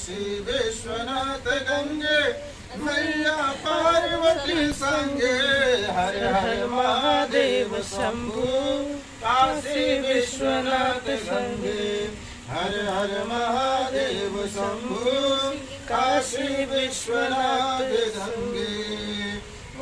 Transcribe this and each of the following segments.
काशी विश्वनाथ गंगे मैया पार्वती संगे हर हर महादेव शंभु काशी विश्वनाथ गंगे हर हर महादेव शंभु काशी विश्वनाथ गंगे।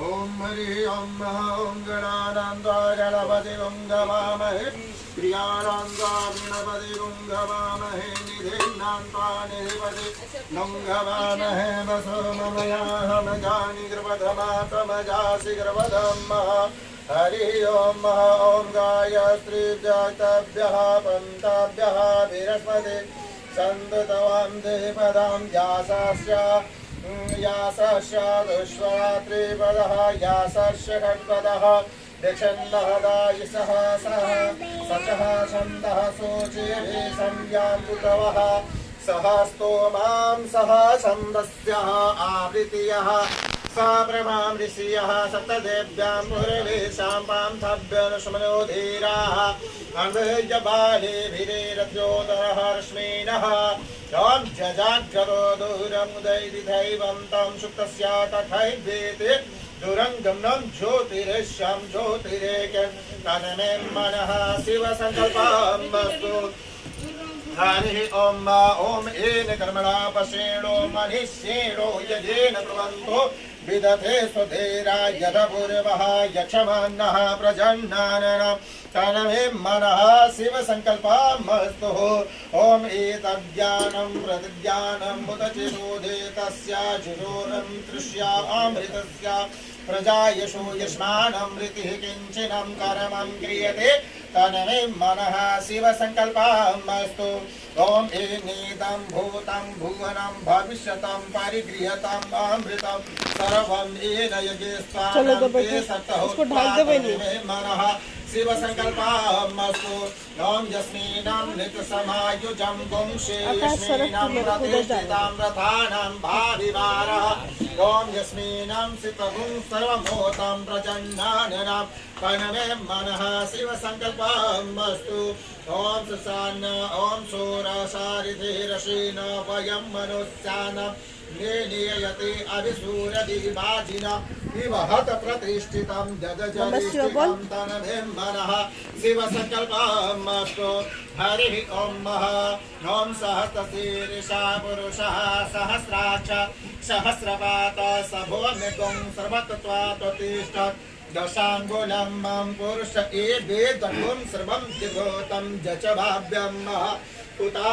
ओम हरि ओम ओम गणानंदा गणपति गंगवामहे प्रियानंदा गणपति गंगवामहे निधिनांता निधिपति गंगवामहे वसो ममया हम जानी कृपधमा तमजासि कृपधम। हरि ओम ओम गायत्रीभ्यः पन्ताभ्यः बृहस्पति सन्ततवां देवपदां यासस्य दुष्वात्रिपदः यासस्य षट्पदः दक्षिणहदायिसः सचः छन्दः सूचिभिः संव्याकृतवः सह स्तोमां सह छन्दस्यः आवृत्तियः सा प्रमां ऋषियः सप्तदेव्यां पूर्वेशां पान्थभ्यनुष्मनोधीराः अन्वयबालेभिरेरथ्योदरः रश्मीनः ॐ जजाग्रतो दूरमुदैरिधैवं तं सुप्तस्य तथैवेति दूरङ्गमनं ज्योतिरेश्यं ज्योतिरेकं तन्मे मनः शिवसङ्कल्पमस्तु। हरि ओम ओम येन कर्मणा पशेणो मनिष्येणो यजेन कुर्वन्तो विदधे स्वधेरा यथा पूर्वः यक्षमानः प्रजन्नानः तन्मे मनः शिवसङ्कल्पमस्तु। ओम एतज्ज्ञानं प्रतिज्ञानं मुदचिरोधेतस्य जुरोरं तृष्या अमृतस्य प्रजा यशो यस्मानमृतिः किञ्चिनं कर्मं क्रियते तन्मे मनः शिवसङ्कल्पमस्तु। ओम एनेदं भूतं भुवनं भविष्यतं परिगृह्यतं अमृतं सर्वं येन यज्ञस्त्वान्ते सत्तहोत्पादमे मनः शिवसङ्कल्पमस्तु। ओम यस्मिन्नं नित्यसमायुजं पुंसे यस्मिन्नं प्रतिष्ठितं रथानां भाविवारः ओम यस्मिन्नं सितगुं सर्वभूतं प्रजन्नाननं तन्मे मनः शिवसङ्कल्पमस्तु। ओम सुसान्न ओम शूरसारिधिरशीन वयं मनुष्यानं निययते अभिसूरदिवाजिना विवहत प्रतिष्ठितं जगजरिष्ठितं तन्मे मनः शिवसङ्कल्पमस्तु। हरि ओम ओम सहस्रशीर्षा पुरुषः सहस्राक्ष सहस्रपात सभोमिगुं सर्वतत्त्वात्तिष्ठत् दशाङ्गुलं मम पुरुष एवेदगुं सर्वं दिगोतं जच भाव्यं उता